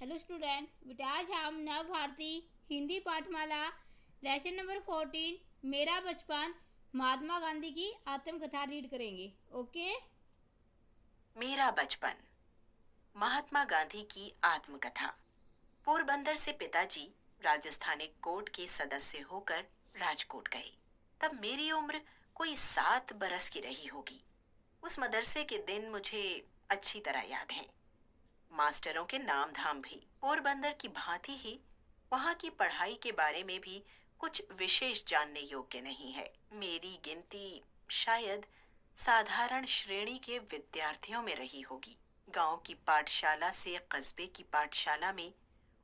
Hello student, बेटा आज हम नव भारती हिंदी पाठमाला लेसन नंबर 14 मेरा बचपन महात्मा गांधी की आत्मकथा रीड करेंगे। ओके। मेरा बचपन महात्मा गांधी की आत्मकथा। पोरबंदर से पिताजी राजस्थानी कोर्ट के सदस्य होकर राजकोट गए। तब मेरी उम्र कोई 7 बरस की रही होगी। उस मदरसे के दिन मुझे अच्छी तरह याद हैं। मास्टरों के नाम धाम भी पोरबंदर की भांति ही वहां की पढ़ाई के बारे में भी कुछ विशेष जानने योग्य नहीं है। मेरी गिनती शायद साधारण श्रेणी के विद्यार्थियों में रही होगी। गांव की पाठशाला से कस्बे की पाठशाला में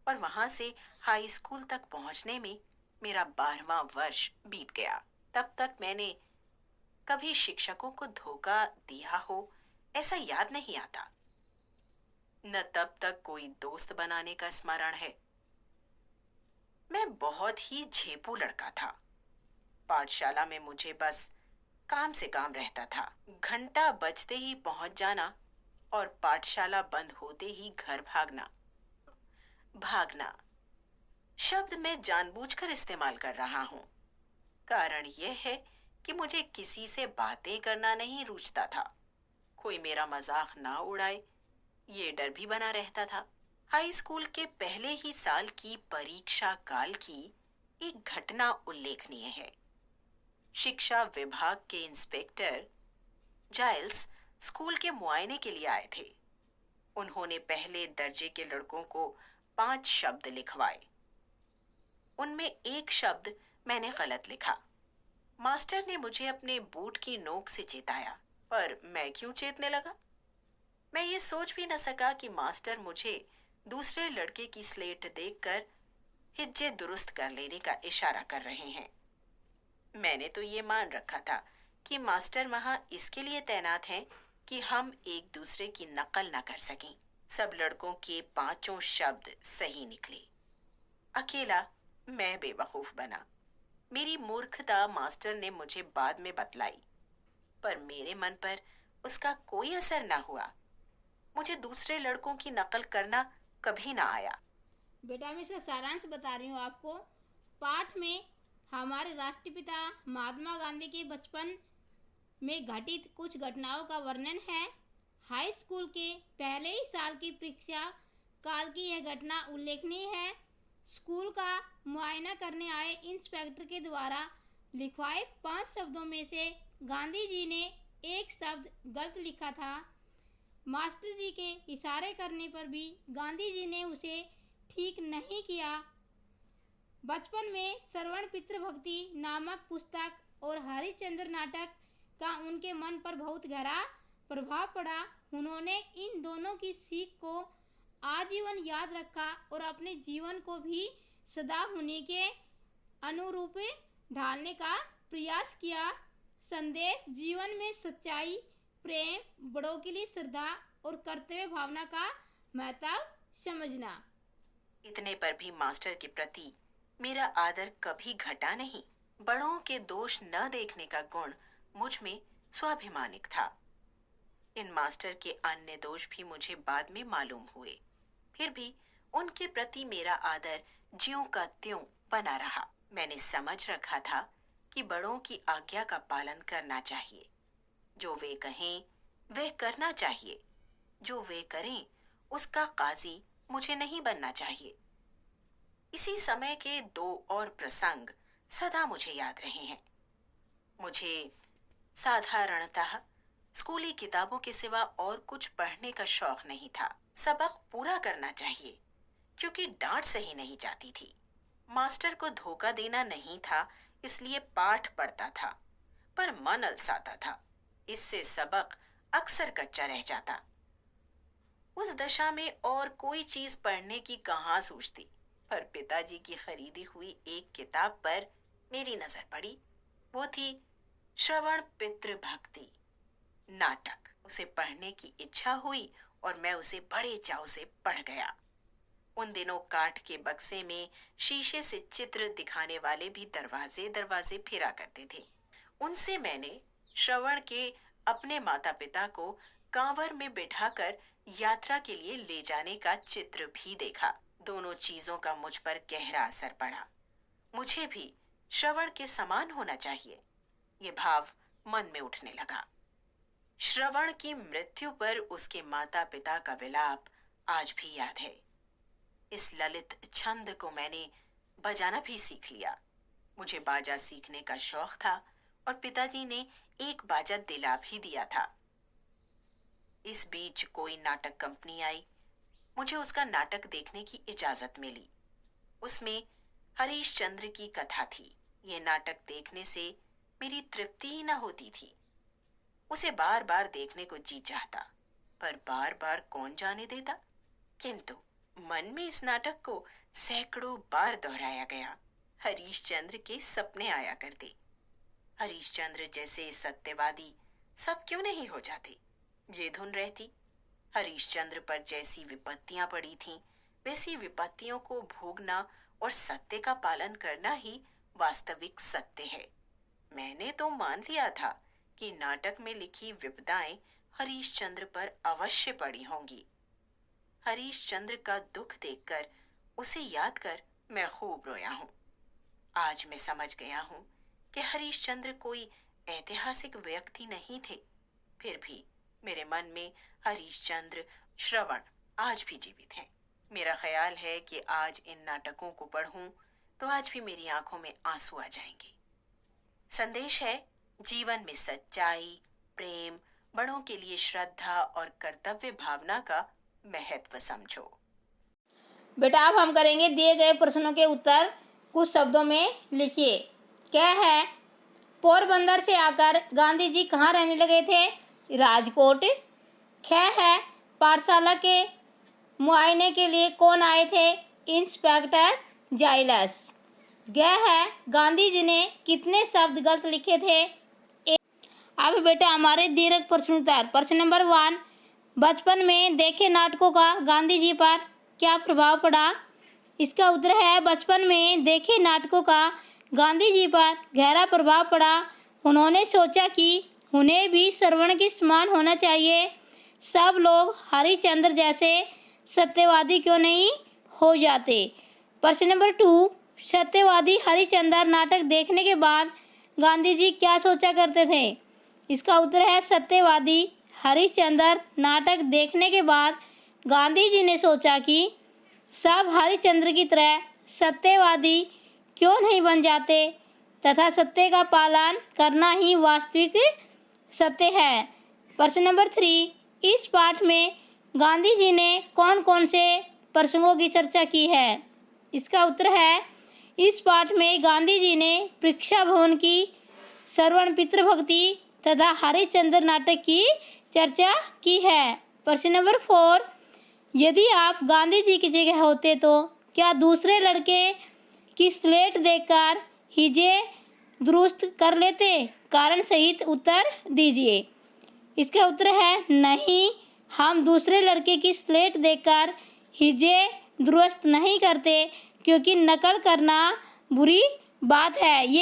और वहां से हाई स्कूल तक पहुंचने में मेरा 12वां वर्ष बीत गया। तब तक मैंने कभी शिक्षकों को धोखा दिया हो ऐसा याद नहीं आता। न तब तक कोई दोस्त बनाने का स्मरण है। मैं बहुत ही झेपू लड़का था। पाठशाला में मुझे बस काम से काम रहता था। घंटा बजते ही पहुंच जाना और पाठशाला बंद होते ही घर भागना। भागना शब्द मैं जानबूझकर इस्तेमाल कर रहा हूं। कारण यह है कि मुझे किसी से बातें करना नहीं रुचता था। कोई मेरा मजाक ना उड़ाए ये डर भी बना रहता था। हाई स्कूल के पहले ही साल की परीक्षा काल की एक घटना उल्लेखनीय है। शिक्षा विभाग के इंस्पेक्टर जाइल्स स्कूल के मुआयने के लिए आए थे। उन्होंने पहले दर्जे के लड़कों को 5 शब्द लिखवाए। उनमें एक शब्द मैंने गलत लिखा। मास्टर ने मुझे अपने बूट की नोक से चेताया, पर मैं क्यों चेतने लगा? मैं ये सोच भी न सका कि मास्टर मुझे दूसरे लड़के की स्लेट देखकर हिज्जे दुरुस्त कर लेने का इशारा कर रहे हैं। मैंने तो ये मान रखा था कि मास्टर वहां इसके लिए तैनात हैं कि हम एक दूसरे की नकल न कर सकें। सब लड़कों के 5 शब्द सही निकले। अकेला मैं बेवकूफ बना। मेरी मूर्खता मास्टर ने मुझे बाद में बतलाई, पर मेरे मन पर उसका कोई असर न हुआ। मुझे दूसरे लड़कों की नकल करना कभी ना आया। बेटा मैं इसका सारांश बता रही हूँ आपको। पाठ में हमारे राष्ट्रपिता महात्मा गांधी के बचपन में घटित कुछ घटनाओं का वर्णन है। हाई स्कूल के पहले ही साल की परीक्षा काल की यह घटना उल्लेखनीय है। स्कूल का मुआयना करने आए इंस्पेक्टर के द्वारा लिखवाए 5 शब्दों में से गांधी जी ने एक शब्द गलत लिखा था। मास्टर जी के इशारे करने पर भी गांधी जी ने उसे ठीक नहीं किया। बचपन में श्रवण पितृभक्ति नामक पुस्तक और हरिश्चंद्र नाटक का उनके मन पर बहुत गहरा प्रभाव पड़ा। उन्होंने इन दोनों की सीख को आजीवन याद रखा और अपने जीवन को भी सदा होने के अनुरूप ढालने का प्रयास किया। संदेश जीवन में सच्चाई, प्रेम, बड़ों के लिए श्रद्धा और कर्तव्य भावना का महत्व समझना। इतने पर भी मास्टर के प्रति मेरा आदर कभी घटा नहीं। बड़ों के दोष न देखने का गुण मुझ में स्वाभिमानिक था। इन मास्टर के अन्य दोष भी मुझे बाद में मालूम हुए। फिर भी उनके प्रति मेरा आदर ज्यों का त्यों बना रहा। मैंने समझ रखा था कि बड़ों की आज्ञा का पालन करना चाहिए। जो वे कहें वह करना चाहिए। जो वे करें उसका काजी मुझे नहीं बनना चाहिए। इसी समय के 2 और प्रसंग सदा मुझे याद रहे हैं। मुझे साधारणतः स्कूली किताबों के सिवा और कुछ पढ़ने का शौक नहीं था। सबक पूरा करना चाहिए क्योंकि डांट सही नहीं जाती थी। मास्टर को धोखा देना नहीं था, इसलिए पाठ पढ़ता था, पर मन अलसाता था। इससे सबक अक्सर कच्चा रह जाता। उस दशा में और कोई चीज पढ़ने की कहाँ सूझती, पर पिताजी की खरीदी हुई एक किताब पर मेरी नजर पड़ी। वो थी श्रवण पितृभक्ति नाटक। उसे पढ़ने की इच्छा हुई और मैं उसे बड़े चाव से पढ़ गया। उन दिनों काठ के बक्से में शीशे से चित्र दिखाने वाले भी दरवाजे दरवाजे फिरा करते थे। उनसे मैंने श्रवण के अपने माता पिता को कांवर में बिठाकर यात्रा के लिए ले जाने का चित्र भी देखा। दोनों चीजों का मुझ पर गहरा असर पड़ा। मुझे भी श्रवण के समान होना चाहिए, ये भाव मन में उठने लगा। श्रवण की मृत्यु पर उसके माता पिता का विलाप आज भी याद है। इस ललित छंद को मैंने बजाना भी सीख लिया। मुझे बाजा सीखने का शौक था और पिताजी ने एक बाजा दिला भी दिया था। इस बीच कोई नाटक कंपनी आई। मुझे उसका नाटक देखने की इजाजत मिली। उसमें हरीश चंद्र की कथा थी। ये नाटक देखने से मेरी तृप्ति ही न होती थी। उसे बार बार देखने को जी चाहता, पर बार बार कौन जाने देता। किंतु मन में इस नाटक को सैकड़ों बार दोहराया गया। हरीश चंद्र के सपने आया करते। हरीश चंद्र जैसे सत्यवादी सब क्यों नहीं हो जाते, ये धुन रहती। हरीश चंद्र पर जैसी विपत्तियां पड़ी थीं, वैसी विपत्तियों को भोगना और सत्य का पालन करना ही वास्तविक सत्य है। मैंने तो मान लिया था कि नाटक में लिखी विपदाएं हरीश चंद्र पर अवश्य पड़ी होंगी। हरीश चंद्र का दुख देखकर, उसे याद कर मैं खूब रोया हूँ। आज मैं समझ गया हूँ कि हरीश चंद्र कोई ऐतिहासिक व्यक्ति नहीं थे। फिर भी मेरे मन में हरीश चंद्र, श्रवण आज भी जीवित हैं। मेरा ख्याल है कि आज इन नाटकों को पढ़ूं तो आज भी मेरी आंखों में आंसू आ जाएंगे। संदेश है, जीवन में सच्चाई, प्रेम, बड़ों के लिए श्रद्धा और कर्तव्य भावना का महत्व समझो। बेटा अब हम करेंगे दिए गए प्रश्नों के उत्तर कुछ शब्दों में लिखिए। क्या है? पोरबंदर से आकर गांधी जी कहाँ रहने लगे थे? राजकोट। क्या है? पाठशाला के मुआयने के लिए कौन आए थे? इंस्पेक्टर जाइलस। गया है? गांधी जी ने कितने शब्द गलत लिखे थे? अब बेटा हमारे दीर्घ प्रश्नोत्तर। प्रश्न नंबर 1, बचपन में देखे नाटकों का गांधी जी पर क्या प्रभाव पड़ा? इसका उत्तर है, बचपन में देखे नाटकों का गांधी जी पर गहरा प्रभाव पड़ा। उन्होंने सोचा कि उन्हें भी श्रवण के समान होना चाहिए। सब लोग हरिश्चंद्र जैसे सत्यवादी क्यों नहीं हो जाते? प्रश्न नंबर 2, सत्यवादी हरिश्चंद्र नाटक देखने के बाद गांधी जी क्या सोचा करते थे? इसका उत्तर है, सत्यवादी हरिश्चंद्र नाटक देखने के बाद गांधी जी ने सोचा कि सब हरिश्चंद्र की तरह सत्यवादी क्यों नहीं बन जाते तथा सत्य का पालन करना ही वास्तविक सत्य है। प्रश्न नंबर 3, इस पाठ में गांधी जी ने कौन कौन से प्रसंगों की चर्चा की है? इसका उत्तर है, इस पाठ में गांधी जी ने परीक्षा भवन की, श्रवण पितृभक्ति तथा हरिश्चंद्र नाटक की चर्चा की है। प्रश्न नंबर 4, यदि आप गांधी जी की जगह होते तो क्या दूसरे लड़के की स्लेट देखकर हिजे दुरुस्त कर लेते? कारण सहित उत्तर दीजिए। इसका उत्तर है, नहीं, हम दूसरे लड़के की स्लेट देखकर हिजे दुरुस्त नहीं करते, क्योंकि नकल करना बुरी बात है। ये